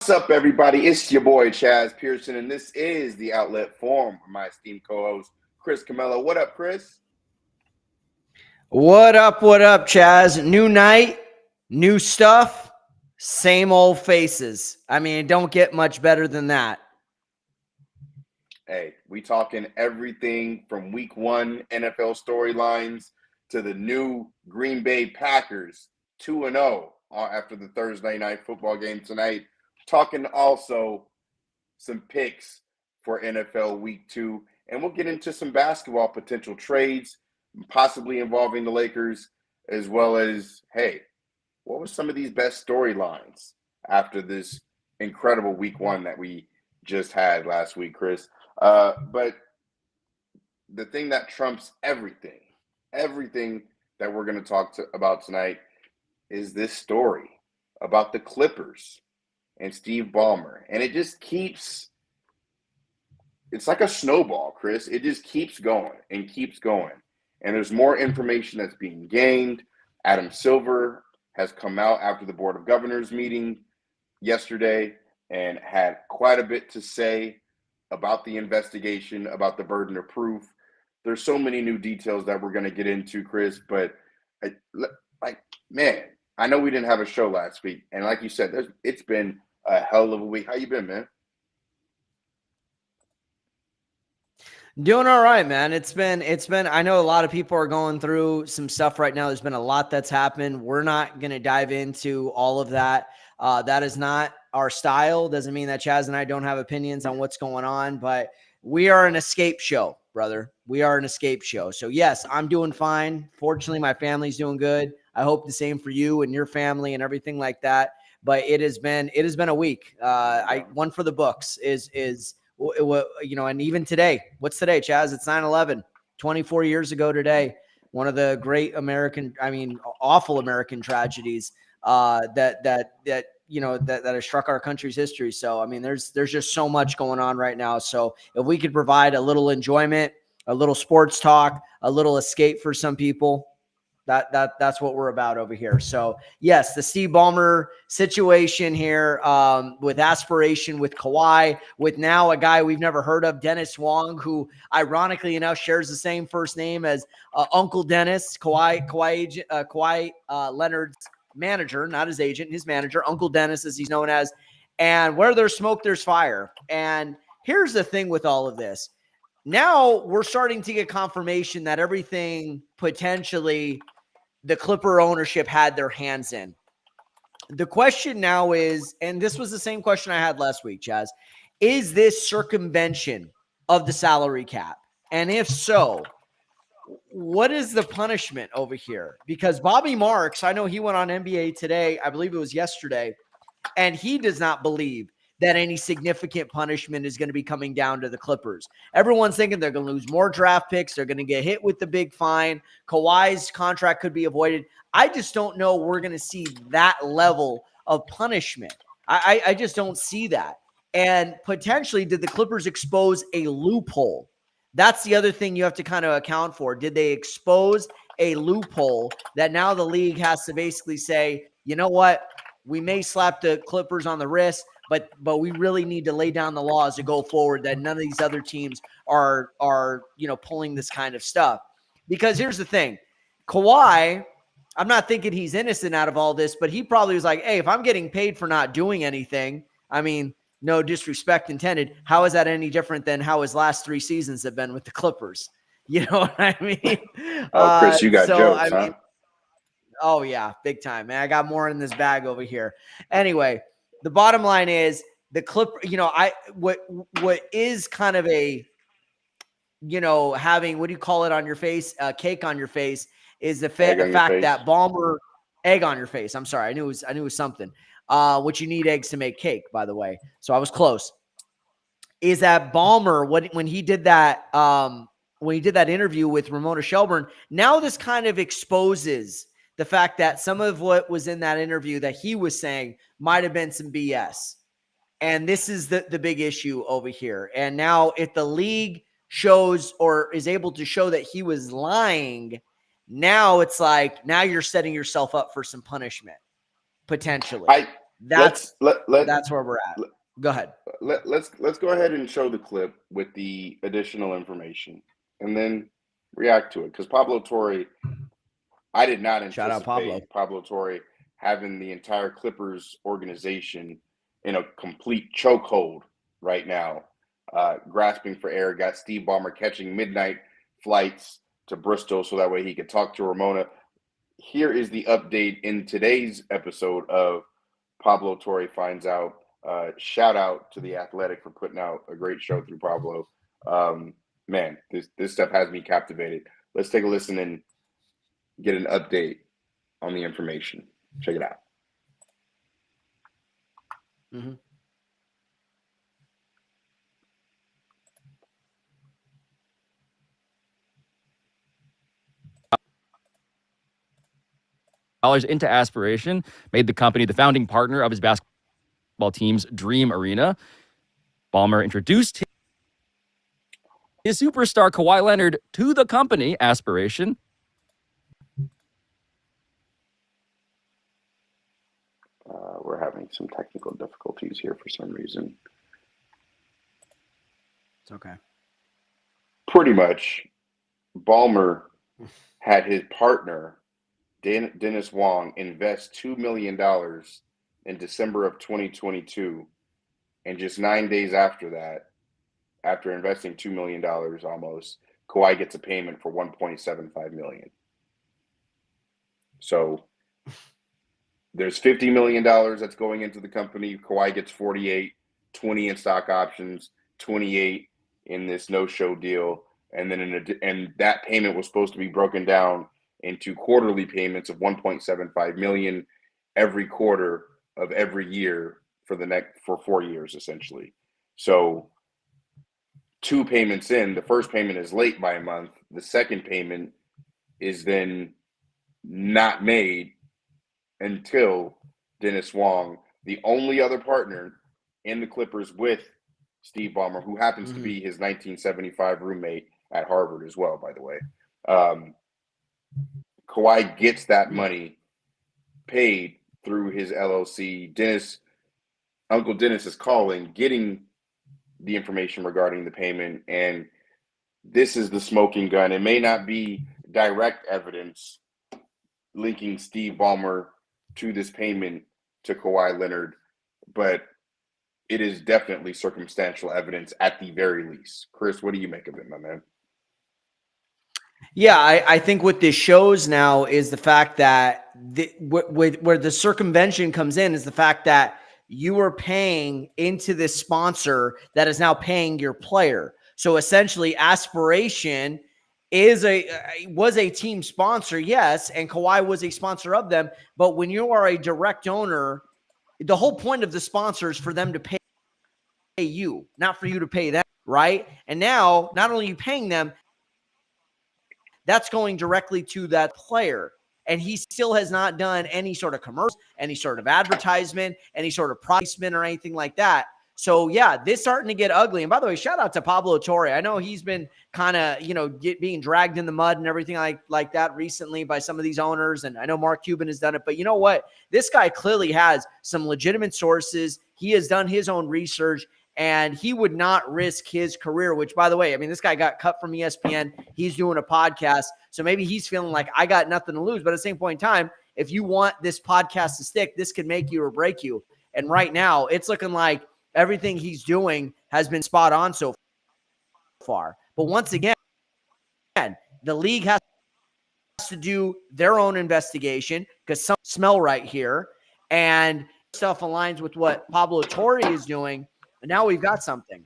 What's up, everybody? It's your boy Chaez Pearson, and this is the Outlet Forum with my esteemed co-host Chris Camello. What up, Chris? What up, Chaz? New night, new stuff, same old faces. I mean, it don't get much better than that. Hey, we talking everything from Week 1 NFL storylines to the new Green Bay Packers 2-0 after the Thursday night football game tonight. Talking also some picks for NFL Week 2, and we'll get into some basketball potential trades, possibly involving the Lakers, as well as, hey, what were some of these best storylines after this incredible Week 1 that we just had last week, Chris? But the thing that trumps everything that we're going to talk about tonight is this story about the Clippers and Steve Ballmer. And it just keeps – it's like a snowball, Chris. It just keeps going and keeps going. And there's more information that's being gained. Adam Silver has come out after the Board of Governors meeting yesterday and had quite a bit to say about the investigation, about the burden of proof. There's so many new details that we're going to get into, Chris. But, man, I know we didn't have a show last week. And like you said, it's been a hell of a week. How you been, man? Doing all right, man. It's been, I know a lot of people are going through some stuff right now. There's been a lot that's happened. We're not going to dive into all of that. That is not our style. Doesn't mean that Chaz and I don't have opinions on what's going on, but we are an escape show, brother. We are an escape show. So yes, I'm doing fine. Fortunately, my family's doing good. I hope the same for you and your family and everything like that. But it has been a week. One for the books is, and even today, what's today, Chaz? It's 9/11, 24 years ago today. One of the great awful American tragedies that has struck our country's history. So, I mean, there's just so much going on right now. So if we could provide a little enjoyment, a little sports talk, a little escape for some people, that's what we're about over here. So yes, the Steve Ballmer situation here, with aspiration with Kawhi, with now a guy we've never heard of, Dennis Wong, who ironically enough shares the same first name as Uncle Dennis, Kawhi Leonard's manager, not his agent, his manager, Uncle Dennis, as he's known as. And where there's smoke, there's fire. And here's the thing with all of this. Now we're starting to get confirmation that everything potentially the Clipper ownership had their hands in. The question now is, and this was the same question I had last week, Chaz, is this circumvention of the salary cap? And if so, what is the punishment over here? Because Bobby Marks, I know he went on NBA Today, I believe it was yesterday, and he does not believe that any significant punishment is going to be coming down to the Clippers. Everyone's thinking they're going to lose more draft picks. They're going to get hit with the big fine. Kawhi's contract could be avoided. I just don't know we're going to see that level of punishment. I just don't see that. And potentially, did the Clippers expose a loophole? That's the other thing you have to kind of account for. Did they expose a loophole that now the league has to basically say, you know what? We may slap the Clippers on the wrist, but we really need to lay down the laws to go forward that none of these other teams are pulling this kind of stuff. Because here's the thing. Kawhi, I'm not thinking he's innocent out of all this, but he probably was like, hey, if I'm getting paid for not doing anything, I mean, no disrespect intended, how is that any different than how his last 3 seasons have been with the Clippers? You know what I mean? Oh, Chris, you got jokes, huh? Oh, yeah, big time, man. I got more in this bag over here. Anyway, the bottom line is the Clipper, what is kind of a, having, what do you call it on your face? Cake on your face is the fact that Ballmer, egg on your face. I'm sorry. I knew it was something, which you need eggs to make cake, by the way. So I was close. Is that Ballmer, when he did that, interview with Ramona Shelburne, now this kind of exposes the fact that some of what was in that interview that he was saying might have been some BS. And this is the big issue over here. And now if the league shows or is able to show that he was lying, now it's like, now you're setting yourself up for some punishment, potentially. That's where we're at. Go ahead. Let's go ahead and show the clip with the additional information, and then react to it. Because Pablo Torre, I did not anticipate Pablo Torre having the entire Clippers organization in a complete chokehold right now, grasping for air. Got Steve Ballmer catching midnight flights to Bristol so that way he could talk to Ramona. Here is the update in today's episode of Pablo Torre Finds Out. Shout out to The Athletic for putting out a great show through Pablo. Man, this stuff has me captivated. Let's take a listen and get an update on the information. Check it out. Mm-hmm. Into aspiration, made the company the founding partner of his basketball team's Dream Arena. Ballmer introduced his superstar Kawhi Leonard to the company, Aspiration. We're having some technical difficulties here for some reason. It's okay. Pretty much, Ballmer had his partner, Dennis Wong, invest $2 million in December of 2022. And just 9 days after that, after investing $2 million almost, Kawhi gets a payment for $1.75 million. So there's $50 million that's going into the company. Kawhi gets 48, 20 in stock options, 28 in this no-show deal. And then and that payment was supposed to be broken down into quarterly payments of $1.75 million every quarter of every year for 4 years, essentially. So 2 payments in, the first payment is late by a month. The second payment is then not made until Dennis Wong, the only other partner in the Clippers with Steve Ballmer, who happens to be his 1975 roommate at Harvard as well, by the way. Kawhi gets that money paid through his LLC. Uncle Dennis is calling, getting the information regarding the payment, and this is the smoking gun. It may not be direct evidence linking Steve Ballmer to this payment to Kawhi Leonard, but it is definitely circumstantial evidence at the very least. Chris, what do you make of it, my man? Yeah, I think what this shows now is the fact that where the circumvention comes in is the fact that you are paying into this sponsor that is now paying your player. So essentially, Aspiration was a team sponsor, yes, and Kawhi was a sponsor of them. But when you are a direct owner, the whole point of the sponsor is for them to pay you, not for you to pay them, right? And now, not only are you paying them, that's going directly to that player. And he still has not done any sort of commercial, any sort of advertisement, any sort of placement or anything like that. So, yeah, this starting to get ugly. And by the way, shout out to Pablo Torre. I know he's been kind of, being dragged in the mud and everything like that recently by some of these owners. And I know Mark Cuban has done it. But you know what? This guy clearly has some legitimate sources. He has done his own research. And he would not risk his career, which, by the way, I mean, this guy got cut from ESPN. He's doing a podcast. So maybe he's feeling like I got nothing to lose. But at the same point in time, if you want this podcast to stick, this could make you or break you. And right now, it's looking like everything he's doing has been spot on so far. But once again, the league has to do their own investigation because some smell right here. And stuff aligns with what Pablo Torre is doing. And now we've got something.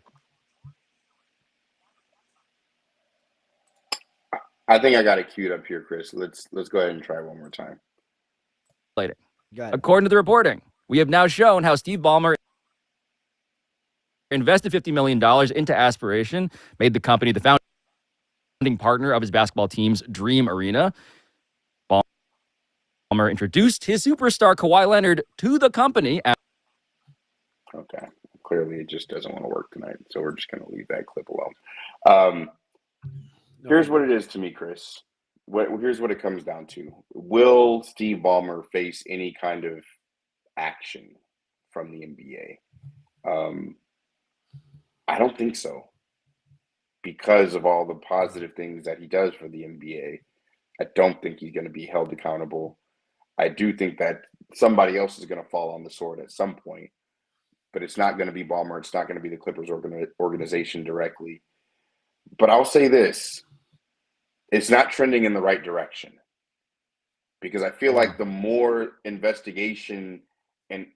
I think I got it queued up here, Chris. Let's go ahead and try one more time. According to the reporting, we have now shown how Steve Ballmer invested $50 million into Aspiration, made the company the founding partner of his basketball team's Dream Arena. Ballmer introduced his superstar Kawhi Leonard to the company. Okay. Clearly, it just doesn't want to work tonight, so we're just going to leave that clip alone. Here's what it is to me, Chris. Here's what it comes down to. Will Steve Ballmer face any kind of action from the NBA? I don't think so, because of all the positive things that he does for the NBA. I don't think he's going to be held accountable. I do think that somebody else is going to fall on the sword at some point, but it's not going to be Ballmer. It's not going to be the Clippers organization directly. But I'll say this, it's not trending in the right direction, because I feel like the more investigation and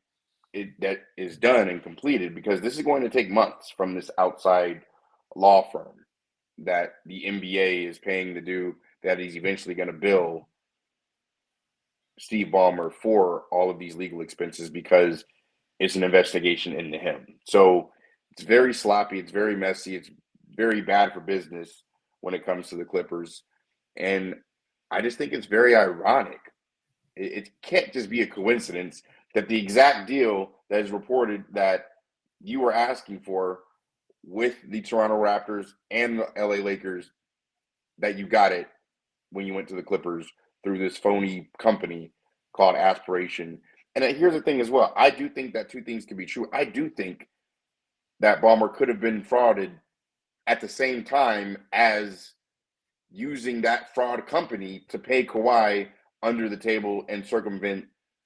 that is done and completed, because this is going to take months from this outside law firm that the NBA is paying to do, that he's eventually going to bill Steve Ballmer for all of these legal expenses, because it's an investigation into him. So it's very sloppy. It's very messy. It's very bad for business when it comes to the Clippers. And I just think it's very ironic. It can't just be a coincidence that the exact deal that is reported that you were asking for with the Toronto Raptors and the LA Lakers, that you got it when you went to the Clippers through this phony company called Aspiration. And here's the thing as well. I do think that two things can be true. I do think that Ballmer could have been frauded at the same time as using that fraud company to pay Kawhi under the table and circumvent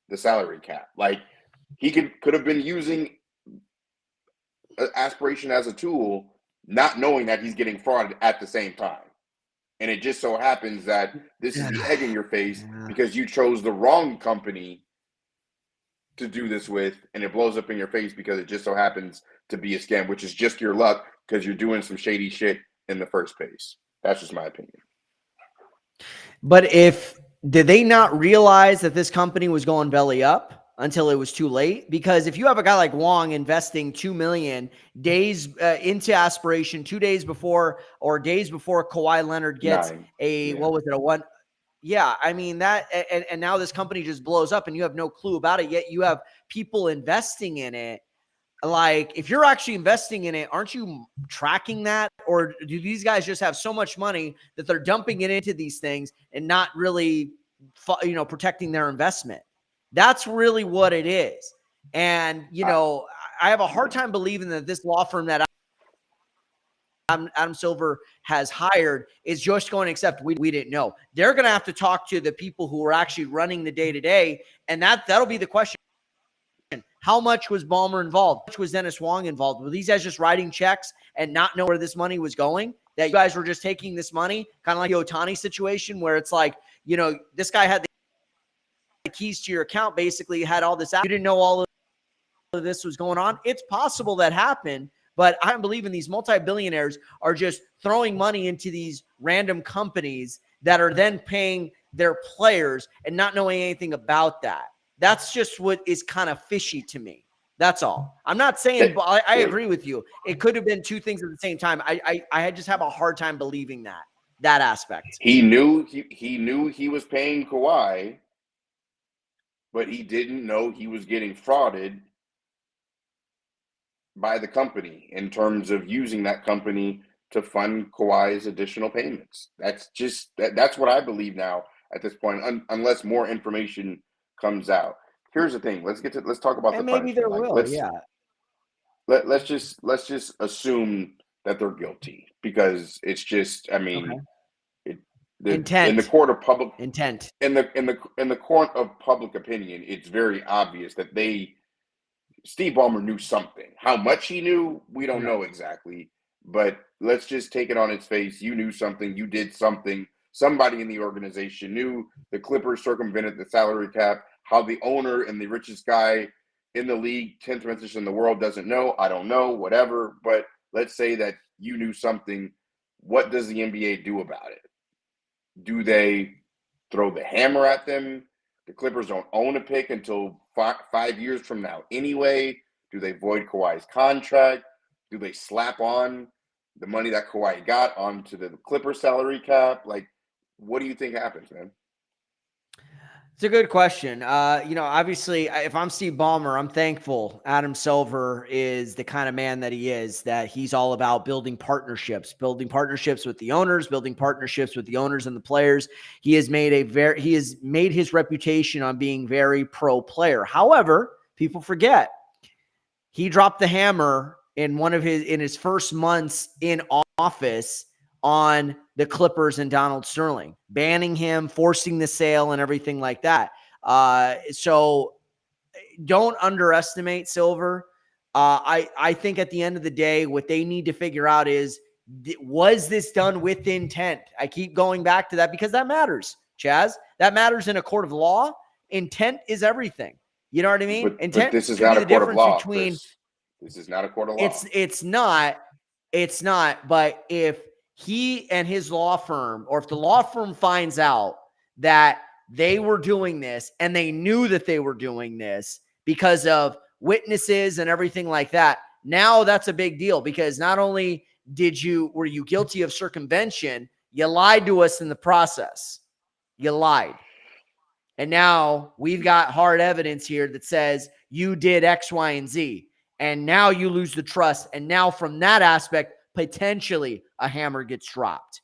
the salary cap. Like, he could have been using Aspiration as a tool, not knowing that he's getting frauded at the same time. And it just so happens that this is the egg in your face because you chose the wrong company to do this with, and it blows up in your face because it just so happens to be a scam, which is just your luck because you're doing some shady shit in the first place. That's just my opinion. But did they not realize that this company was going belly up until it was too late? Because if you have a guy like Wong investing $2 million days into Aspiration, 2 days before or days before Kawhi Leonard gets what was it, a one? Yeah, I mean that, and now this company just blows up and you have no clue about it, yet you have people investing in it. Like, if you're actually investing in it, aren't you tracking that? Or do these guys just have so much money that they're dumping it into these things and not really, protecting their investment? That's really what it is. And, I have a hard time believing that this law firm that Adam Silver has hired is just going to accept we didn't know. They're going to have to talk to the people who are actually running the day-to-day, and that'll be the question. How much was Ballmer involved? How much was Dennis Wong involved? Were these guys just writing checks and not know where this money was going? That you guys were just taking this money, kind of like the Ohtani situation, where it's like, this guy had the keys to your account, basically had all this out. You didn't know all of this was going on. It's possible that happened, but I believe in these multi-billionaires are just throwing money into these random companies that are then paying their players and not knowing anything about that. That's just what is kind of fishy to me. That's all. I'm not saying, but I agree with you. It could have been two things at the same time. I just have a hard time believing that aspect. He knew he was paying Kawhi, but he didn't know he was getting frauded by the company in terms of using that company to fund Kawhi's additional payments. That's what I believe now at this point, unless more information comes out. Here's the thing. Let's talk about and the maybe there will. Let's just assume that they're guilty, because it's just, I mean, intent in the court of public intent in the court of public opinion, it's very obvious that Steve Ballmer knew something. How much he knew, we don't know exactly, but let's just take it on its face. You knew something. You did something. Somebody in the organization knew the Clippers circumvented the salary cap. How the owner and the richest guy in the league, 10th position in the world, doesn't know, I don't know, whatever. But let's say that you knew something. What does the NBA do about it? Do they throw the hammer at them? The Clippers don't own a pick until 5 years from now anyway. Do they void Kawhi's contract? Do they slap on the money that Kawhi got onto the Clipper salary cap? Like, what do you think happens, man? It's a good question. Obviously, if I'm Steve Ballmer, I'm thankful Adam Silver is the kind of man that he is, that he's all about building partnerships with the owners, building partnerships with the owners and the players. He has made his reputation on being very pro player. However, people forget he dropped the hammer in his first months in office on the Clippers and Donald Sterling, banning him, forcing the sale, and everything like that. So don't underestimate Silver. I think at the end of the day, what they need to figure out is, was this done with intent? I keep going back to that because that matters, Chaz. That matters in a court of law. Intent is everything. You know what I mean? Intent. But this is not a court of law, Chris. This is not a court of law. It's not. But if he and his law firm, or if the law firm finds out that they were doing this and they knew that they were doing this because of witnesses and everything like that, now that's a big deal, because not only were you guilty of circumvention, you lied to us in the process. You lied. And now we've got hard evidence here that says you did X, Y, and Z. And now you lose the trust. And now from that aspect, potentially a hammer gets dropped.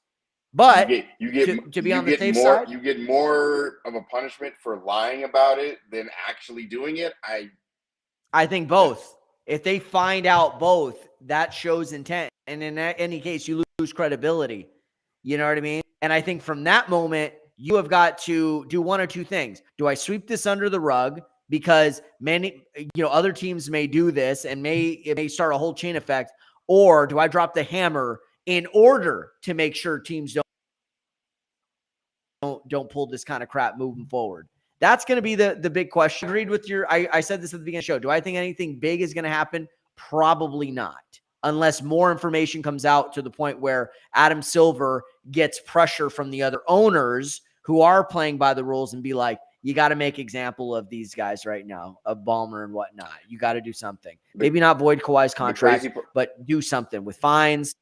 But to be on the safe side, you get more of a punishment for lying about it than actually doing it. I think both. If they find out both, that shows intent. And in any case, you lose credibility. You know what I mean? And I think from that moment, you have got to do one or two things. Do I sweep this under the rug because many, other teams may do this and it may start a whole chain effect? Or do I drop the hammer in order to make sure teams don't pull this kind of crap moving forward? That's going to be the big question. Agreed with I said this at the beginning of the show. Do I think anything big is going to happen? Probably not, unless more information comes out to the point where Adam Silver gets pressure from the other owners who are playing by the rules and be like, you got to make example of these guys right now, of Ballmer and whatnot. You got to do something. Maybe not void Kawhi's contract, but do something with fines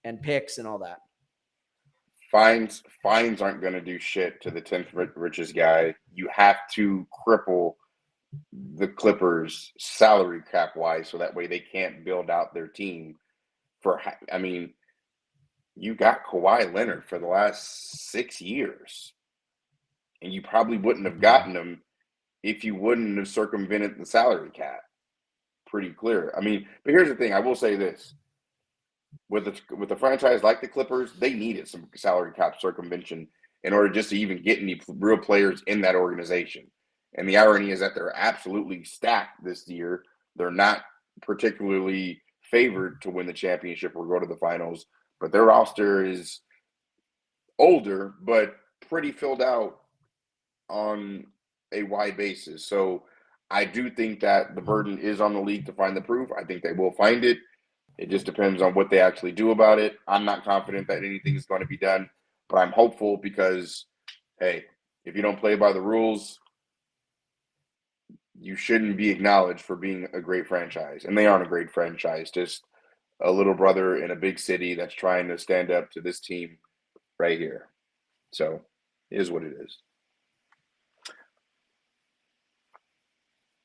and picks and all that. Fines aren't going to do shit to the 10th richest guy. You have to cripple the Clippers salary cap wise, so that way they can't build out their team. You got Kawhi Leonard for the last 6 years, and you probably wouldn't have gotten him if you wouldn't have circumvented the salary cap. Pretty clear. But here's the thing. I will say this. With a franchise like the Clippers, they needed some salary cap circumvention in order just to even get any real players in that organization. And the irony is that they're absolutely stacked this year. They're not particularly favored to win the championship or go to the finals, but their roster is older, but pretty filled out on a wide basis. So I do think that the burden is on the league to find the proof. I think they will find it. It just depends on what they actually do about it. I'm not confident that anything is going to be done, but I'm hopeful because, hey, if you don't play by the rules, you shouldn't be acknowledged for being a great franchise. And they aren't a great franchise, just a little brother in a big city that's trying to stand up to this team right here. So it is what it is.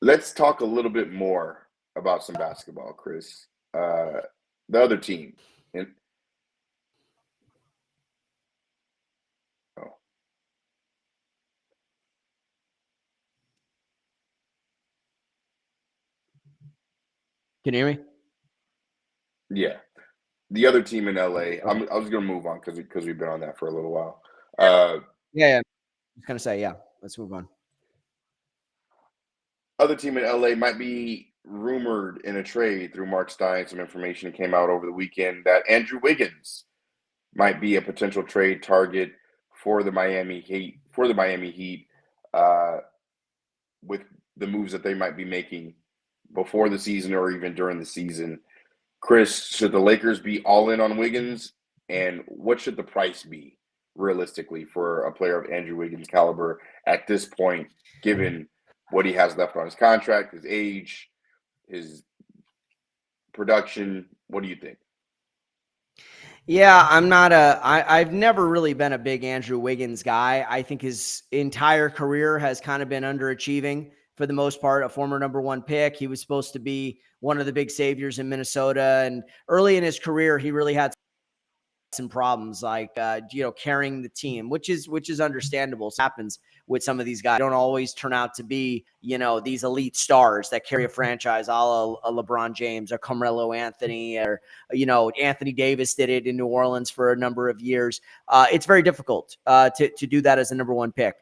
Let's talk a little bit more about some basketball, Chris. The other team. Can you hear me? Yeah. The other team in LA, I was going to move on because we've been on that for a little while. Yeah. I was going to say, yeah, let's move on. Other team in LA might be rumored in a trade through Mark Stein. Some information came out over the weekend that Andrew Wiggins might be a potential trade target for the Miami Heat, with the moves that they might be making before the season or even during the season. Chris, should the Lakers be all in on Wiggins? And what should the price be realistically for a player of Andrew Wiggins' caliber at this point, given what he has left on his contract, his age, his production? What do you think? Yeah, I've never really been a big Andrew Wiggins guy. I think his entire career has kind of been underachieving for the most part, a former number one pick. He was supposed to be one of the big saviors in Minnesota. And early in his career, he really had some problems like carrying the team, which is understandable. It happens with some of these guys. They don't always turn out to be these elite stars that carry a franchise, a la LeBron James or Carmelo Anthony, or Anthony Davis did it in New Orleans for a number of years. It's very difficult to do that as a number one pick.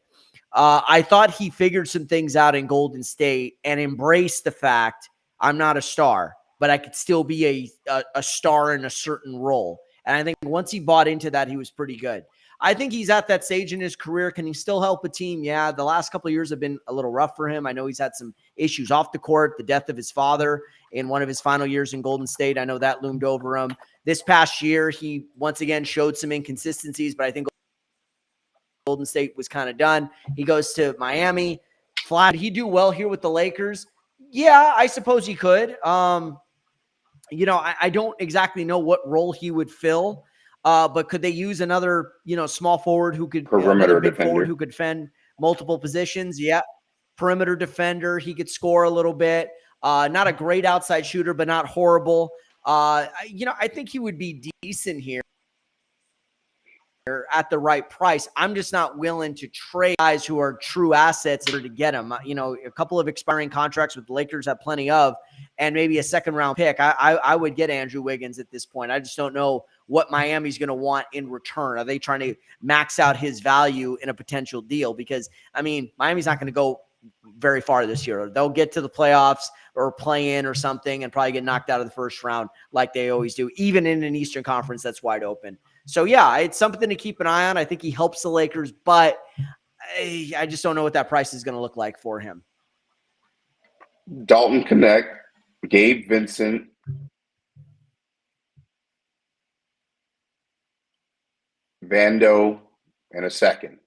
I thought he figured some things out in Golden State and embraced the fact I'm not a star, but I could still be a star in a certain role. And I think once he bought into that, he was pretty good. I think he's at that stage in his career. Can he still help a team? Yeah, the last couple of years have been a little rough for him. I know he's had some issues off the court, the death of his father in one of his final years in Golden State. I know that loomed over him. This past year, he once again showed some inconsistencies, but I think Golden State was kind of done. He goes to Miami. Did he do well here with the Lakers? Yeah, I suppose he could. I don't exactly know what role he would fill, but could they use another, small forward who could, another big forward who could defend multiple positions? Yeah, perimeter defender. He could score a little bit. Not a great outside shooter, but not horrible. I think he would be decent here at the right price. I'm just not willing to trade guys who are true assets to get him. A couple of expiring contracts with the Lakers have plenty of, and maybe a second round pick. I would get Andrew Wiggins at this point. I just don't know what Miami's going to want in return. Are they trying to max out his value in a potential deal? Because Miami's not going to go very far this year. They'll get to the playoffs or play in or something and probably get knocked out of the first round like they always do, even in an Eastern Conference that's wide open. So, yeah, it's something to keep an eye on. I think he helps the Lakers, but I just don't know what that price is going to look like for him. Dalton Connect, Gabe Vincent, Vando, and a second.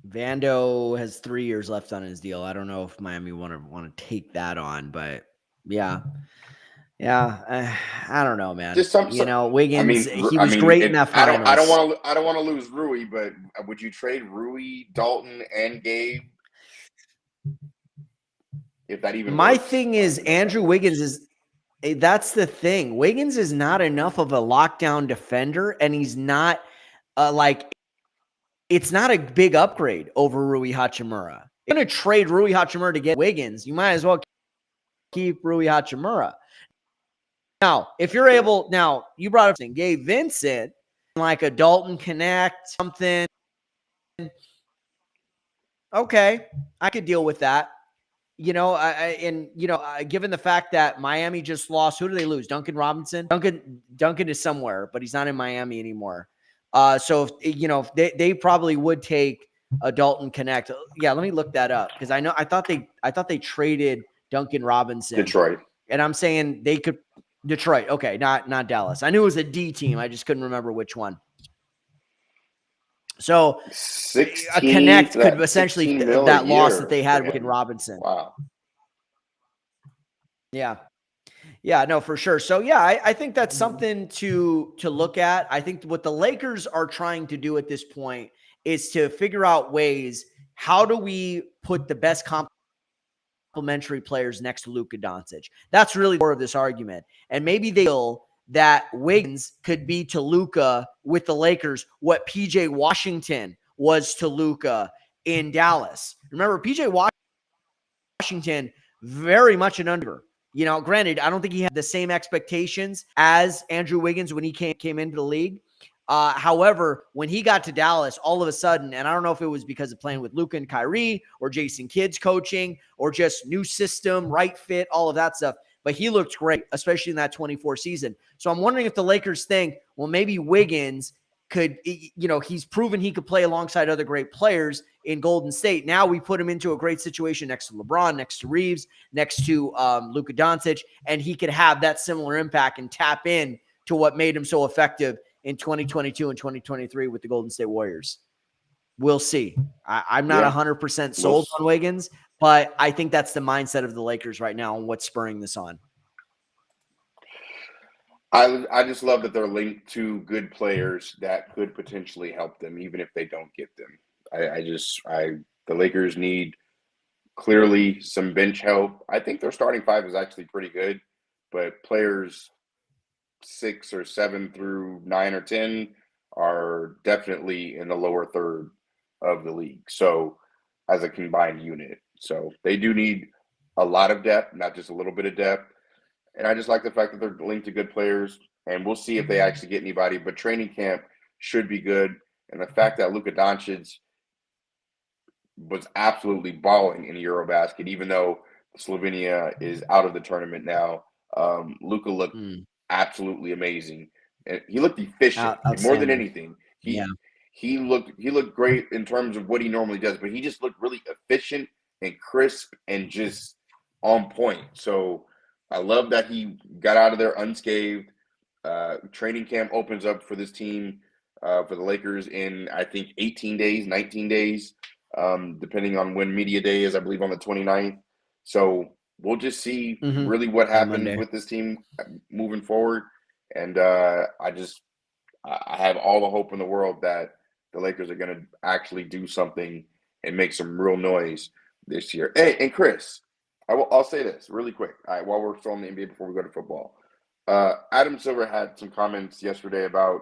Vando has 3 years left on his deal. I don't know if Miami want to take that on, but yeah. Yeah, I don't know, man. Just Wiggins. He was great in that finals. I don't want to lose Rui, but would you trade Rui, Dalton, and Gabe? If that even. My thing is Andrew Wiggins is. That's the thing. Wiggins is not enough of a lockdown defender, and he's not it's not a big upgrade over Rui Hachimura. You're going to trade Rui Hachimura to get Wiggins. You might as well keep Rui Hachimura. Now, if you're able, you brought up Gabe Vincent, like a Dalton Connect, something. Okay, I could deal with that. Given the fact that Miami just lost, who do they lose? Duncan Robinson? Duncan is somewhere, but he's not in Miami anymore. So if they probably would take a Dalton Connect. Yeah, let me look that up because I thought they traded Duncan Robinson. Detroit. And I'm saying they could Detroit. Okay, not Dallas. I knew it was a D team. I just couldn't remember which one. So 16, a Connect could essentially that loss that they had with Robinson. Wow. Yeah. Yeah, no, for sure. So yeah, I think that's something to look at. I think what the Lakers are trying to do at this point is to figure out ways, how do we put the best complementary players next to Luka Doncic? That's really the core of this argument. And maybe they feel that Wiggins could be to Luka with the Lakers what PJ Washington was to Luka in Dallas. Remember, PJ Washington, very much an under. Granted, I don't think he had the same expectations as Andrew Wiggins when he came into the league. However, when he got to Dallas, all of a sudden, and I don't know if it was because of playing with Luka and Kyrie or Jason Kidd's coaching or just new system, right fit, all of that stuff, but he looked great, especially in that 24 season. So I'm wondering if the Lakers think, well, maybe Wiggins could, he's proven he could play alongside other great players in Golden State. Now we put him into a great situation next to LeBron, next to Reeves, next to Luka Doncic, and he could have that similar impact and tap in to what made him so effective in 2022 and 2023 with the Golden State Warriors. We'll see. I'm not 100% sold on Wiggins, but I think that's the mindset of the Lakers right now and what's spurring this on. I just love that they're linked to good players that could potentially help them, even if they don't get them. The Lakers need clearly some bench help. I think their starting five is actually pretty good, but players 6 or 7 through 9 or 10 are definitely in the lower third of the league. So as a combined unit. So they do need a lot of depth, not just a little bit of depth. And I just like the fact that they're linked to good players, and we'll see if they actually get anybody. But training camp should be good. And the fact that Luka Doncic was absolutely balling in Eurobasket, even though Slovenia is out of the tournament now. Luka looked absolutely amazing, and he looked efficient more than anything. He looked great in terms of what he normally does, but he just looked really efficient and crisp and just on point. So I love that he got out of there unscathed. Training camp opens up for this team for the Lakers in, I think, 18 days, 19 days, depending on when media day is, I believe on the 29th. So we'll just see really what happens with this team moving forward. And I have all the hope in the world that the Lakers are going to actually do something and make some real noise this year. Hey, and Chris, I'll say this really quick. While we're still in the NBA before we go to football, Adam Silver had some comments yesterday about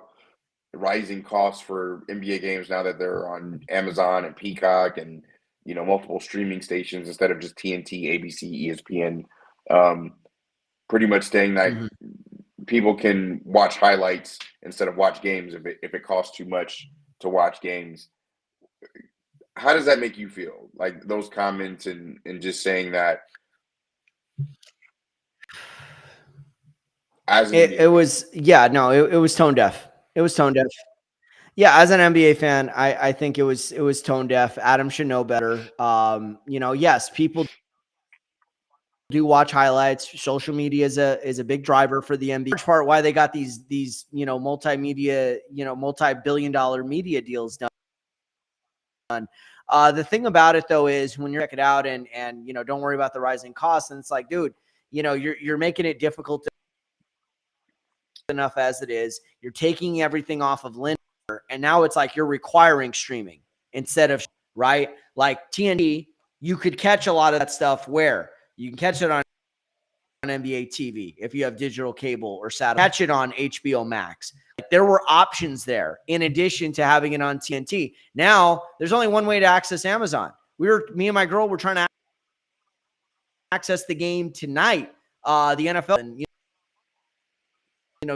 rising costs for NBA games now that they're on Amazon and Peacock and multiple streaming stations instead of just TNT, ABC, ESPN. Pretty much saying that people can watch highlights instead of watch games if it costs too much to watch games. How does that make you feel? Like those comments and just saying that as it was it was tone deaf. It was tone deaf. Yeah, as an NBA fan, I think it was tone deaf. Adam should know better. Yes, people do watch highlights. Social media is a big driver for the NBA. Large part why they got these multimedia, multi-billion-dollar media deals done. The thing about it though is when you check it out and don't worry about the rising costs, and it's like, dude, you're making it difficult enough as it is. You're taking everything off of linear, and now it's like you're requiring streaming instead of right. Like TNT, you could catch a lot of that stuff where you can catch it on NBA TV if you have digital cable or satellite. Catch it on HBO Max. There were options there in addition to having it on TNT. Now there's only one way to access Amazon. Me and my girl were trying to access the game tonight, the NFL, and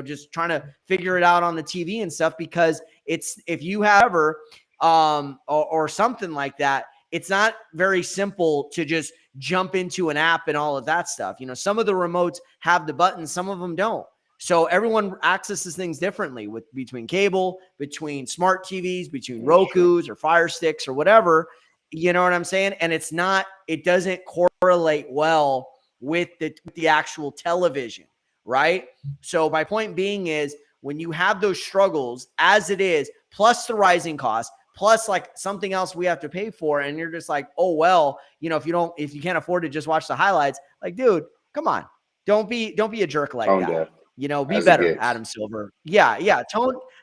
just trying to figure it out on the TV and stuff, because it's, if you have ever or something like that, it's not very simple to just jump into an app and all of that stuff. Some of the remotes have the buttons, some of them don't. So everyone accesses things differently between cable, between smart TVs, between Roku's or Fire Sticks or whatever. You know what I'm saying? And it doesn't correlate well with the actual television, right? So my point being is, when you have those struggles as it is, plus the rising costs, plus like something else we have to pay for, and you're just like, oh well, if you can't afford to just watch the highlights, like, dude, come on, don't be a jerk like that. Be better, Adam Silver. Yeah,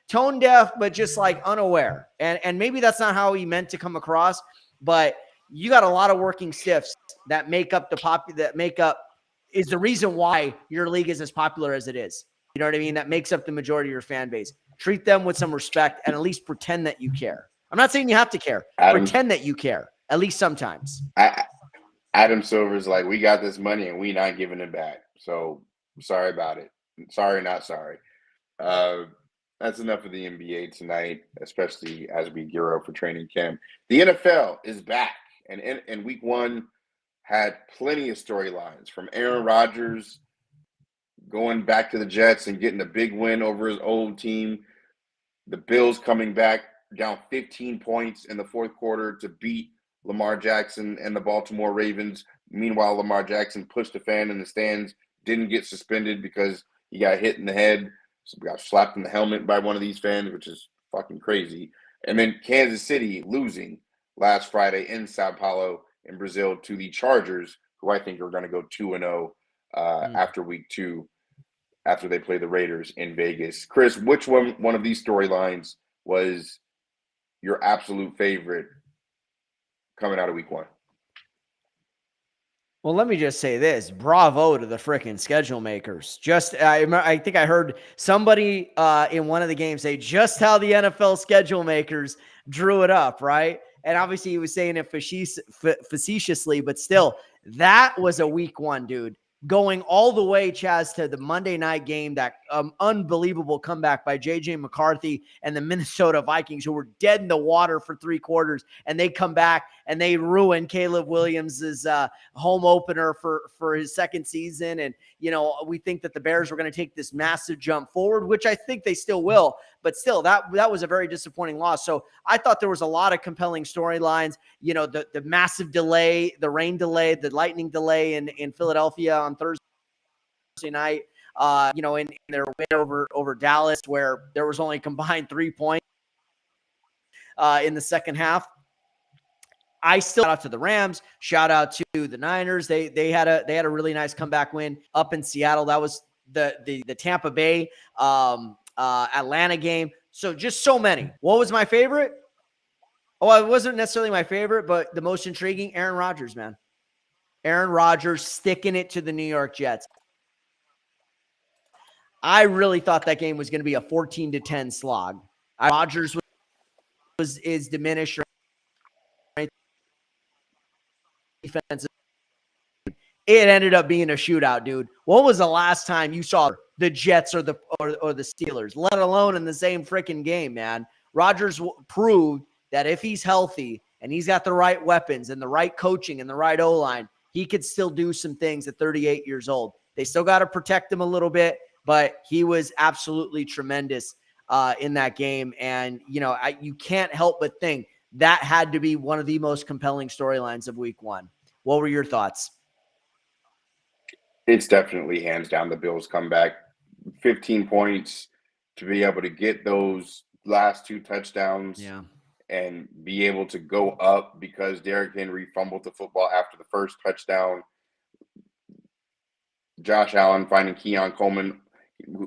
tone deaf, but just like unaware, and maybe that's not how he meant to come across, but you got a lot of working stiffs that make up is the reason why your league is as popular as it is. You know what I mean? That makes up the majority of your fan base. Treat them with some respect and at least pretend that you care. I'm not saying you have to care. Pretend that you care, at least sometimes. Adam Silver's like, we got this money and we not giving it back. So sorry about it. Sorry, not sorry. That's enough of the NBA tonight, especially as we gear up for training camp. The NFL is back, and week one had plenty of storylines, from Aaron Rodgers going back to the Jets and getting a big win over his old team, the Bills coming back down 15 points in the fourth quarter to beat Lamar Jackson and the Baltimore Ravens. Meanwhile, Lamar Jackson pushed a fan in the stands, didn't get suspended because he got hit in the head, so got slapped in the helmet by one of these fans, which is fucking crazy. And then Kansas City losing last Friday in Sao Paulo in Brazil to the Chargers, who I think are going to go 2-0 after week two, after they play the Raiders in Vegas. Chris, which one of these storylines was your absolute favorite coming out of week one? Well, let me just say this: bravo to the freaking schedule makers. I think I heard somebody in one of the games say just how the NFL schedule makers drew it up, right? And obviously, he was saying it facetiously, but still, that was a week one, dude. Going all the way, Chaz, to the Monday night game, that unbelievable comeback by J.J. McCarthy and the Minnesota Vikings, who were dead in the water for 3 quarters, and they come back and they ruin Caleb Williams's home opener for his second season. And, we think that the Bears were going to take this massive jump forward, which I think they still will. But still, that was a very disappointing loss. So I thought there was a lot of compelling storylines. The massive delay, the rain delay, the lightning delay in Philadelphia on Thursday night, in their win over Dallas, where there was only combined 3 points in the second half. I still shout out to the Rams, shout out to the Niners. They had a really nice comeback win up in Seattle. That was the Tampa Bay Atlanta game. So just so many. What was my favorite? Oh, it wasn't necessarily my favorite, but the most intriguing, Aaron Rodgers, man. Aaron Rodgers sticking it to the New York Jets. I really thought that game was going to be a 14-10 slog. Rodgers is diminished. Right? Defense. It ended up being a shootout, dude. When was the last time you saw the Jets or the Steelers, let alone in the same freaking game, man? Rodgers proved that if he's healthy and he's got the right weapons and the right coaching and the right O-line, he could still do some things at 38 years old. They still got to protect him a little bit, but he was absolutely tremendous in that game. And, you can't help but think that had to be one of the most compelling storylines of week one. What were your thoughts? It's definitely hands down the Bills comeback. 15 points to be able to get those last 2 touchdowns. Yeah. And be able to go up because Derrick Henry fumbled the football after the first touchdown. Josh Allen finding Keon Coleman,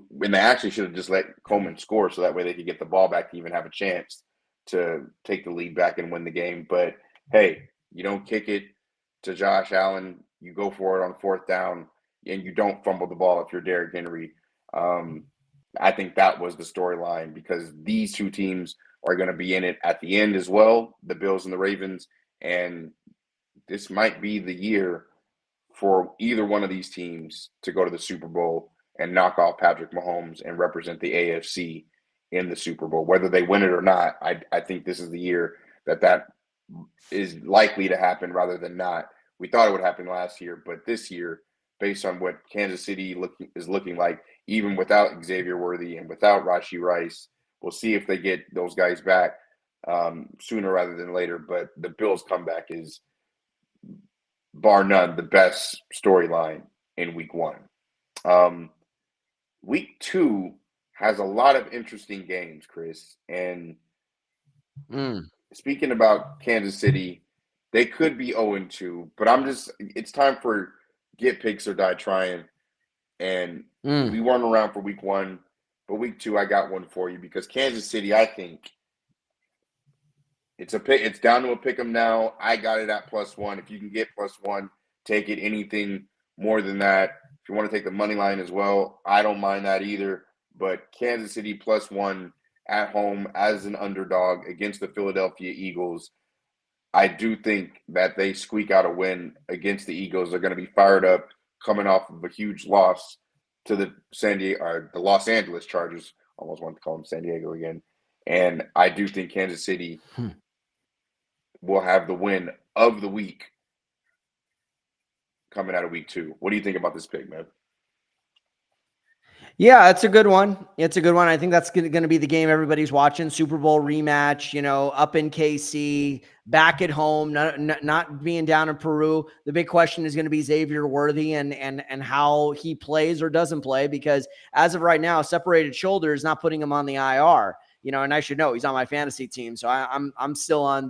when they actually should have just let Coleman score so that way they could get the ball back to even have a chance to take the lead back and win the game. But, hey, you don't kick it to Josh Allen. You go for it on 4th down, and you don't fumble the ball if you're Derrick Henry. I think that was the storyline because these 2 teams are going to be in it at the end as well, the Bills and the Ravens. And this might be the year for either one of these teams to go to the Super Bowl and knock off Patrick Mahomes and represent the AFC in the Super Bowl. Whether they win it or not, I think this is the year that is likely to happen rather than not. We thought it would happen last year, but this year, based on what Kansas City is looking like, even without Xavier Worthy and without Rashee Rice, we'll see if they get those guys back sooner rather than later. But the Bills' comeback is, bar none, the best storyline in week one. Week 2 has a lot of interesting games, Chris. And speaking about Kansas City, they could be 0-2, but it's time for get picks or die trying. And we weren't around for week 1. But week 2, I got one for you because Kansas City, I think it's down to a pick 'em now. I got it at +1. If you can get +1, take it. Anything more than that, if you want to take the money line as well, I don't mind that either. But Kansas City +1 at home as an underdog against the Philadelphia Eagles. I do think that they squeak out a win against the Eagles. They're going to be fired up coming off of a huge loss to the Los Angeles Chargers. Almost wanted to call them San Diego again. And I do think Kansas City will have the win of the week coming out of week 2. What do you think about this pick, man? Yeah, it's a good one. It's a good one. I think that's going to be the game everybody's watching. Super Bowl rematch, up in KC, back at home, not being down in Peru. The big question is going to be Xavier Worthy and how he plays or doesn't play, because as of right now, separated shoulder is not putting him on the IR. And I should know he's on my fantasy team, so I'm still on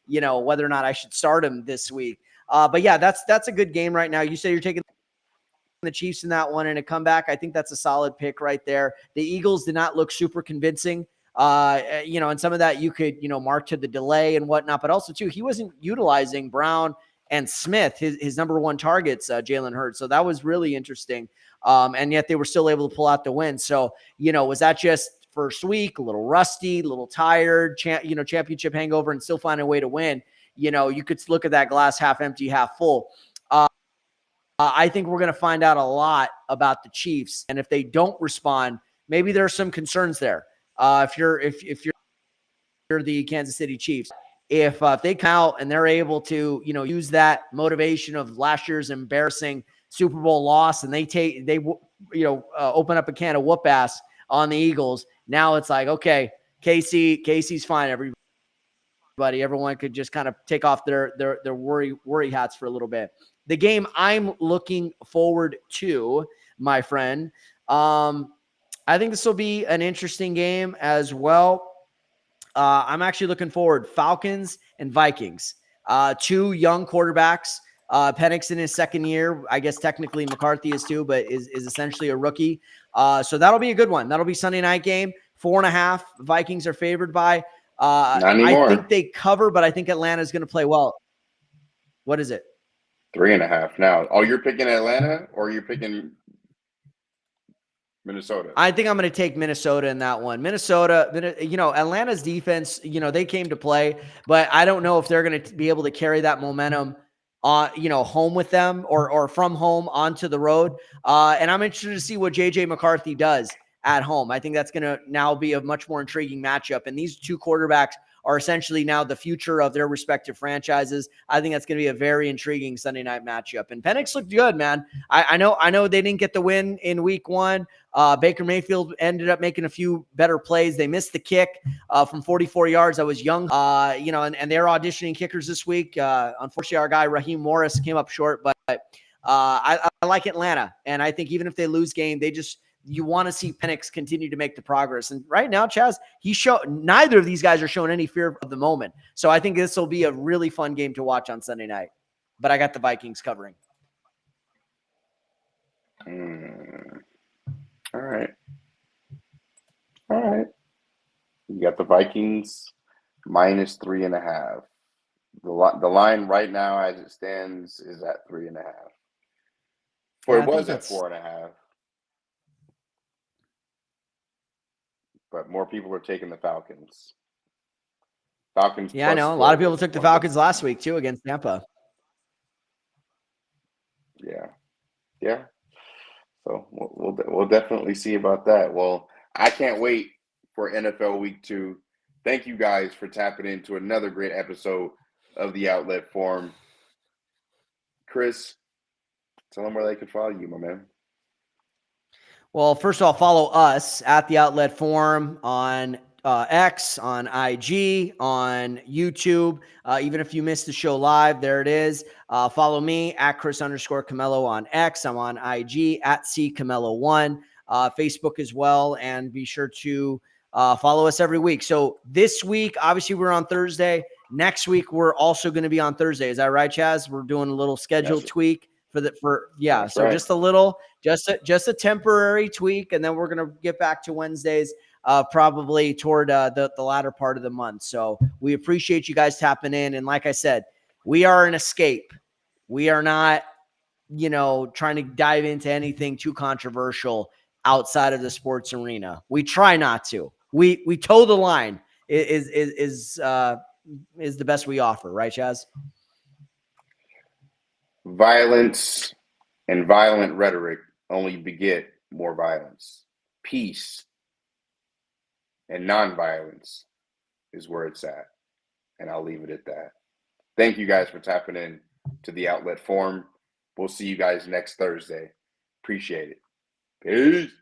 whether or not I should start him this week. But yeah, that's a good game right now. You say you're taking the Chiefs in that one and a comeback. I think that's a solid pick right there. The Eagles did not look super convincing. And some of that you could, mark to the delay and whatnot, but also too, he wasn't utilizing Brown and Smith, his number one targets, Jalen Hurts. So that was really interesting. And yet they were still able to pull out the win. So, was that just first week, a little rusty, a little tired, championship hangover, and still find a way to win? You could look at that glass half empty, half full. I think we're going to find out a lot about the Chiefs. And if they don't respond, maybe there's some concerns there. If you're the Kansas City Chiefs, if they come out and they're able to, use that motivation of last year's embarrassing Super Bowl loss, and they open up a can of whoop ass on the Eagles. Now it's like, okay, Casey's fine. Everyone could just kind of take off their worry hats for a little bit. The game I'm looking forward to, my friend. I think this will be an interesting game as well. I'm actually looking forward. Falcons and Vikings. Two young quarterbacks. Penix in his second year. I guess technically McCarthy is too, but is essentially a rookie. So that'll be a good one. That'll be Sunday night game. 4.5. Vikings are favored by. Not anymore. I think they cover, but I think Atlanta's going to play well. What is it? 3.5 now. Oh, you're picking Atlanta or you're picking Minnesota? I think I'm going to take Minnesota in that one. Minnesota, Atlanta's defense, they came to play, but I don't know if they're going to be able to carry that momentum home with them or from home onto the road. And I'm interested to see what JJ McCarthy does at home. I think that's going to now be a much more intriguing matchup. And these two quarterbacks are essentially now the future of their respective franchises. I think that's going to be a very intriguing Sunday night matchup. And Penix looked good, man. I know they didn't get the win in week one. Baker Mayfield ended up making a few better plays. They missed the kick from 44 yards. I was young, and they're auditioning kickers this week. Unfortunately, our guy Raheem Morris came up short, but I like Atlanta. And I think even if they lose game, you want to see Penix continue to make the progress. And right now, Chaz, neither of these guys are showing any fear of the moment. So I think this will be a really fun game to watch on Sunday night. But I got the Vikings covering. All right. You got the Vikings minus 3.5. The line right now, as it stands, is at 3.5. Or it was at 4.5. But more people are taking the Falcons. Yeah, I know. A lot of people took the Falcons last week, too, against Tampa. Yeah. So we'll definitely see about that. Well, I can't wait for NFL Week 2. Thank you guys for tapping into another great episode of the Outlet Forum. Chris, tell them where they can follow you, my man. Well, first of all, follow us at the Outlet Forum on X, on IG, on YouTube. Even if you missed the show live, there it is. Follow me at Chris_Camello on X. I'm on IG at CCamello1, Facebook as well. And be sure to follow us every week. So this week, obviously, we're on Thursday. Next week, we're also going to be on Thursday. Is that right, Chaz? We're doing a little schedule tweak. That's so right. Just a little, just a temporary tweak, and then we're gonna get back to Wednesdays, probably toward the latter part of the month. So we appreciate you guys tapping in, and like I said, we are an escape. We are not, trying to dive into anything too controversial outside of the sports arena. We try not to. We toe the line. Is the best we offer, right, Chaz? Violence and violent rhetoric only beget more violence. Peace and nonviolence is where it's at. And I'll leave it at that. Thank you guys for tapping in to the Outlet Forum. We'll see you guys next Thursday. Appreciate it. Peace.